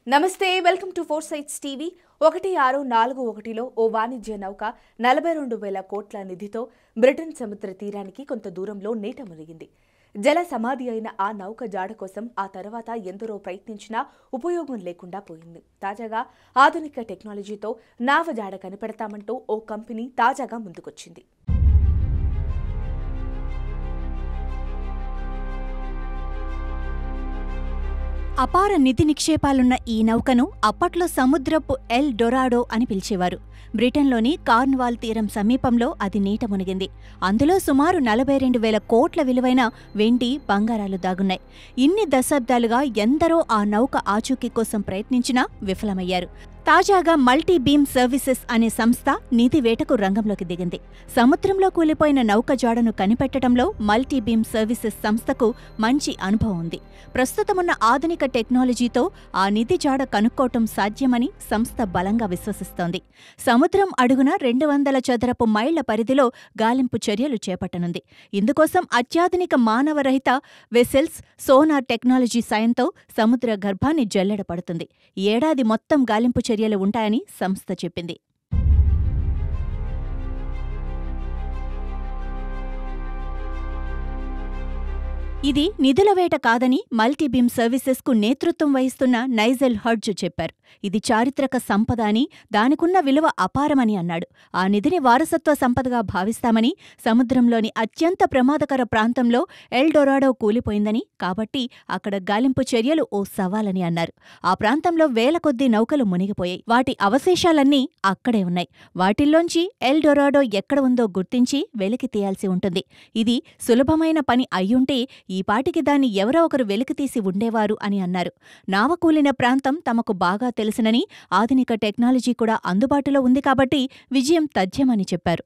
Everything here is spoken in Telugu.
నమస్తే welcome to four sites TV 1641లో ఓ వాణిజ్య నౌక 42,000 కోట్ల నిధితో బ్రిటన్ సముద్ర తీరానికి కొంత దూరంలో నీట మునిగింది. జల సమాధి అయిన ఆ నౌక జాడ కోసం ఆ తర్వాత ఎందరో ప్రయత్నించినా ఉపయోగం లేకుండా పోయింది. తాజాగా ఆధునిక టెక్నాలజీతో నావ జాడ కనిపెడతామంటూ ఓ కంపెనీ తాజాగా ముందుకొచ్చింది. అపార నిధి నిక్షేపాలున్న ఈ నౌకను అప్పట్లో సముద్రపు ఎల్ డొరాడో అని పిలిచేవారు. బ్రిటన్లోని కార్న్వాల్ తీరం సమీపంలో అది నీట మునిగింది. అందులో సుమారు 42,000 కోట్ల విలువైన వెండి, బంగారాలు దాగున్నాయి. ఇన్ని దశాబ్దాలుగా ఎందరో ఆ నౌక ఆచూకీ కోసం ప్రయత్నించినా విఫలమయ్యారు. తాజాగా మల్టీ బీమ్ సర్వీసెస్ అనే సంస్థ నిధి వేటకు రంగంలోకి దిగింది. సముద్రంలో కూలిపోయిన నౌక జాడను కనిపెట్టడంలో మల్టీ బీమ్ సర్వీసెస్ సంస్థకు మంచి అనుభవం ఉంది. ప్రస్తుతమున్న ఆధునిక టెక్నాలజీతో ఆ నిధి జాడ కనుక్కోవటం సాధ్యమని సంస్థ బలంగా విశ్వసిస్తోంది. సముద్రం అడుగున 200 చదరపు మైళ్ల పరిధిలో గాలింపు చర్యలు చేపట్టనుంది. ఇందుకోసం అత్యాధునిక మానవరహిత వెసెల్స్, సోనార్ టెక్నాలజీ సాయంతో సముద్ర గర్భాన్ని జల్లెడపడుతుంది. ఈ ఏడాది మొత్తం గాలింపు చర్యలు ఉంటాయని సంస్థ చెప్పింది. ఇది నిధుల వేట కాదని మల్టీబీమ్ సర్వీసెస్కు నేతృత్వం వహిస్తున్న నైజెల్ హడ్జ్ చెప్పారు. ఇది చారిత్రక సంపద అని, దానికున్న విలువ అపారమని అన్నాడు. ఆ నిధిని వారసత్వ సంపదగా భావిస్తామని, సముద్రంలోని అత్యంత ప్రమాదకర ప్రాంతంలో ఎల్ డొరాడో కూలిపోయిందని, కాబట్టి అక్కడ గాలింపు చర్యలు ఓ సవాలని అన్నారు. ఆ ప్రాంతంలో వేల కొద్దీ నౌకలు మునిగిపోయాయి. వాటి అవశేషాలన్నీ అక్కడే ఉన్నాయి. వాటిల్లోంచి ఎల్ డొరాడో ఎక్కడ ఉందో గుర్తించి వెలికి తీయాల్సి ఉంటుంది. ఇది సులభమైన పని అయ్యుంటే ఈ పాటికి దాన్ని ఎవరో ఒకరు వెలికితీసి ఉండేవారు అని అన్నారు. నావ కూలిన ప్రాంతం తమకు బాగా తెలుసునని, ఆధునిక టెక్నాలజీ కూడా అందుబాటులో ఉంది కాబట్టి విజయం తథ్యమని చెప్పారు.